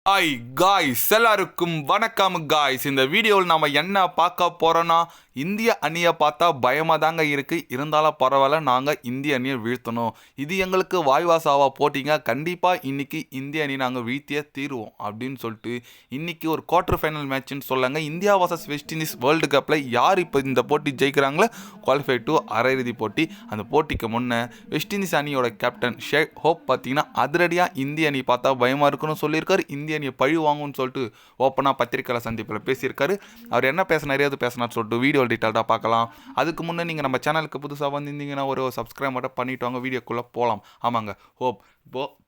Hi guys, எல்லாருக்கும் வணக்கம் guys. இந்த வீடியோவில் நம்ம என்ன பார்க்க போகிறோன்னா, இந்திய அணியை பார்த்தா பயமாக தாங்க இருக்குது. இருந்தாலும் பரவாயில்ல, நாங்கள் இந்திய அணியை வீழ்த்தணும். இது எங்களுக்கு வாய்வாசாவா போட்டிங்க. கண்டிப்பாக இன்றைக்கி இந்திய அணி நாங்கள் வீழ்த்தியே தீருவோம் அப்படின்னு சொல்லிட்டு இன்றைக்கி ஒரு குவார்ட்டர் ஃபைனல் மேட்ச்னு சொல்லாங்க. India versus west Indies world கப்பில் யார் இப்போ இந்த போட்டி ஜெயிக்கிறாங்களோ குவாலிஃபை டு அரையிறுதி போட்டி. அந்த போட்டிக்கு முன்னே வெஸ்ட் இண்டீஸ் அணியோட கேப்டன் ஷேக் ஹோப் பார்த்தீங்கன்னா அதிரடியாக இந்திய அணி பார்த்தா பயமாக இருக்குன்னு சொல்லியிருக்காரு. இந்திய அணியை பழி வாங்கும்னு சொல்லிட்டு ஓப்பனாக பத்திரிக்கையாளர் சந்திப்பில் பேசியிருக்காரு. அவர் என்ன நிறைய பேசினார் சொல்லிட்டு வீடியோ டீட்டெயில்டாக பார்க்கலாம். அதுக்கு முன்னே நீங்கள் நம்ம சேனலுக்கு புதுசாக வந்திருந்தீங்கன்னா ஒரு சப்ஸ்கிரைப் மட்டும் பண்ணிவிட்டு வாங்க, வீடியோக்குள்ளே போகலாம். ஆமாங்க, ஹோப்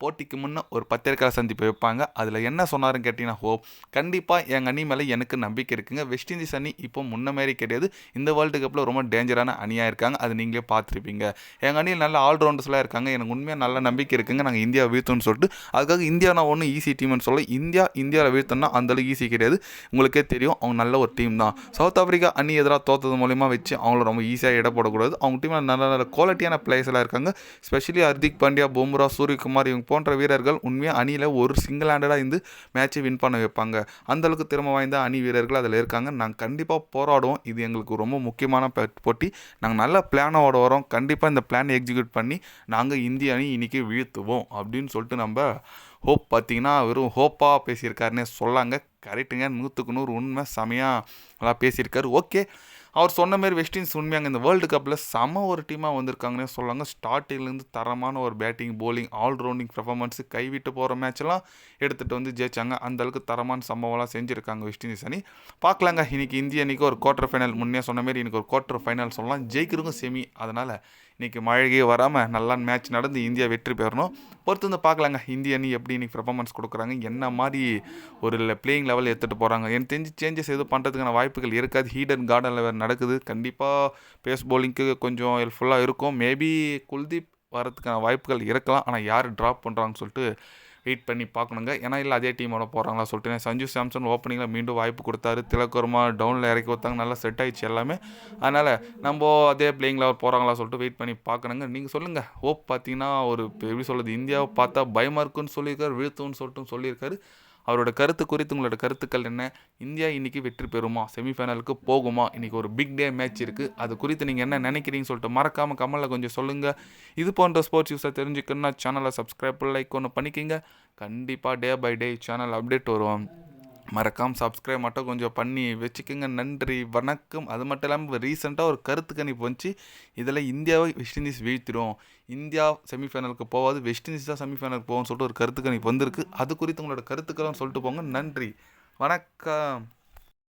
போட்டிக்கு முன்னே ஒரு பத்திரிக்கையாளர் சந்திப்பு வைப்பாங்க. அதில் என்ன சொன்னாருன்னு கேட்டிங்கன்னா, ஹோப் கண்டிப்பாக எங்கள் அணி மேலே எனக்கு நம்பிக்கை இருக்குங்க. வெஸ்ட் இண்டீஸ் அணி இப்போ முன்ன மாரி கிடையாது. இந்த வேர்ல்டு கப்பில் ரொம்ப டேஞ்சரான அணியாக இருக்காங்க. அது நீங்களே பார்த்துருப்பீங்க. எங்கள் அணியில் நல்ல ஆல்ரவுண்டர்ஸ்லாம் இருக்காங்க. எனக்கு உண்மையாக நல்ல நம்பிக்கை இருக்குங்க. நாங்கள் இந்தியா வீழ்த்தோன்னு சொல்லிட்டு, அதுக்காக இந்தியா நான் ஒன்றும் ஈஸி டீம்னு சொல்ல, இந்தியாவில் வீழ்த்தோன்னா அந்தளவுக்கு ஈஸி கிடையாது. உங்களுக்கே தெரியும், அவங்க நல்ல ஒரு டீம் தான். சவுத் ஆஃப்ரிக்கா அணி எதிராக தோற்றது மூலிமா வச்சு அவங்கள ரொம்ப ஈஸியாக இட போடக்கூடாது. அவங்க டீமில் நல்ல நல்ல குவாலிட்டியான பிளேயர்ஸ் எல்லாம் இருக்காங்க. ஸ்பெஷலி ஹர்திக் பாண்டியா, பும்ரா, சூரியகுமார் இவங்க போன்ற வீரர்கள் உண்மையாக அணியில் ஒரு சிங்கிள் ஹேண்டடாக இருந்து மேட்சை வின் பண்ண வைப்பாங்க. அந்தளவுக்கு திறமை வாய்ந்த அணி வீரர்கள் அதில் இருக்காங்க. நாங்கள் கண்டிப்பாக போராடுவோம். இது எங்களுக்கு ரொம்ப முக்கியமான போட்டி. நாங்கள் நல்ல பிளானோட வரோம். கண்டிப்பாக இந்த பிளானை எக்ஸிக்யூட் பண்ணி நாங்கள் இந்திய அணி இன்றைக்கி வீழ்த்துவோம் அப்படின்னு சொல்லிட்டு நம்ம ஹோப் பார்த்திங்கன்னா வெறும் ஹோப்பாக பேசியிருக்காருன்னே சொல்லாங்க. கரெக்டுங்க, 100க்கு 100 உண்மை. செமையாக நல்லா பேசியிருக்காரு. ஓகே, அவர் சொன்ன மாதிரி வெஸ்ட் இண்டீஸ் உண்மையாங்க இந்த வேர்ல்டு கப்பில் செம ஒரு டீமாக வந்திருக்காங்கன்னே சொல்லாங்க. ஸ்டார்டிங்லேருந்து தரமான ஒரு பேட்டிங், போலிங், ஆல்ரவுண்டிங் பெர்ஃபார்மன்ஸு, கைவிட்டு போகிற மேட்ச்லாம் எடுத்துகிட்டு வந்து ஜெயிச்சாங்க. அந்தளவுக்கு தரமான சம்பவம்லாம் செஞ்சுருக்காங்க வெஸ்ட் இண்டீஸ் அணி. பார்க்கலாங்க, இன்றைக்கி இந்திய அணிக்கு ஒரு குவார்ட்டர் ஃபைனல், முன்னே சொன்ன மாதிரி இன்றைக்கி ஒரு குவார்ட்டர் ஃபைனல் சொல்லலாம். ஜெயிக்கிறவங்க செமி. அதனால் இன்றைக்கி மழையே வராமல் நல்லா மேட்ச் நடந்து இந்தியா வெற்றி பெறணும். பொறுத்து வந்து பார்க்கலாங்க இந்திய அணி எப்படி இன்றைக்கி பெர்ஃபார்மன்ஸ் கொடுக்குறாங்க, என்ன மாதிரி ஒரு பிளேயிங் லெவல் எடுத்துகிட்டு போகிறாங்க. எனக்கு தெரிஞ்சு சேஞ்சஸ் எதுவும் பண்ணுறதுக்கான வாய்ப்புகள் இருக்காது. ஹீடன் கார்டனில் வேறு நடக்குது. கண்டிப்பாக பேஸ் பவுலிங்க்கு கொஞ்சம் ஹெல்ப்ஃபுல்லாக இருக்கும். மேபி குல்தீப் வரதுக்கான வாய்ப்புகள் இருக்கலாம். ஆனால் யார் ட்ராப் பண்ணுறாங்கன்னு சொல்லிட்டு வெயிட் பண்ணி பார்க்கணுங்க. ஏன்னா இல்லை அதே டீமோட போகிறாங்களா சொல்லிட்டு. சஞ்சு சாம்சன் ஓப்பனிங்கில் மீண்டும் வாய்ப்பு கொடுத்தாரு. திலக் வர்மா டவுனில் இறக்கி வைத்தாங்க. நல்லா செட் ஆகிடுச்சு எல்லாமே. அதனால் நம்ம அதே பிளேயிங் லெவல் போகிறாங்களா சொல்லிட்டு வெயிட் பண்ணி பார்க்கணுங்க. நீங்கள் சொல்லுங்கள், ஹோப் பார்த்தீங்கன்னா ஒரு எப்படி சொல்கிறது, இந்தியாவை பார்த்தா பயமாக இருக்குன்னு சொல்லியிருக்காரு, வீழ்த்துன்னு சொல்லிட்டு சொல்லியிருக்காரு. அவரோட கருத்து குறித்து உங்களோட கருத்துக்கள் என்ன? இந்தியா இன்றைக்கி வெற்றி பெறுமா? செமிஃபைனலுக்கு போகுமா? இன்றைக்கி ஒரு பிக் டே மேட்ச் இருக்குது. அது குறித்து நீங்கள் என்ன நினைக்கிறீங்கன்னு சொல்லிட்டு மறக்காமல் கமெண்டில் கொஞ்சம் சொல்லுங்கள். இது போன்ற ஸ்போர்ட்ஸ் நியூஸை தெரிஞ்சுக்கணுன்னா சேனலை சப்ஸ்கிரைப் லைக் ஒன்று பண்ணிக்கோங்க. கண்டிப்பாக day by day channel update வரும். மறக்காமல் சப்ஸ்கிரைப் மட்டும் கொஞ்சம் பண்ணி வச்சுக்கோங்க. நன்றி, வணக்கம். அது மட்டும் இல்லாமல் ரீசெண்டாக ஒரு கருத்து கணிப்பு வந்துச்சு. இதில் இந்தியாவை வெஸ்ட் இண்டீஸ் வீழ்த்திடும், இந்தியா செமிஃபைனலுக்கு போகாது, வெஸ்ட் இண்டீஸ் தான் செமிஃபைனலுக்கு போகும்னு சொல்லிட்டு ஒரு கருத்து கணிப்பு வந்திருக்கு. அது குறித்து உங்களோட கருத்துக்கள்னு சொல்லிட்டு போங்க. நன்றி, வணக்கம்.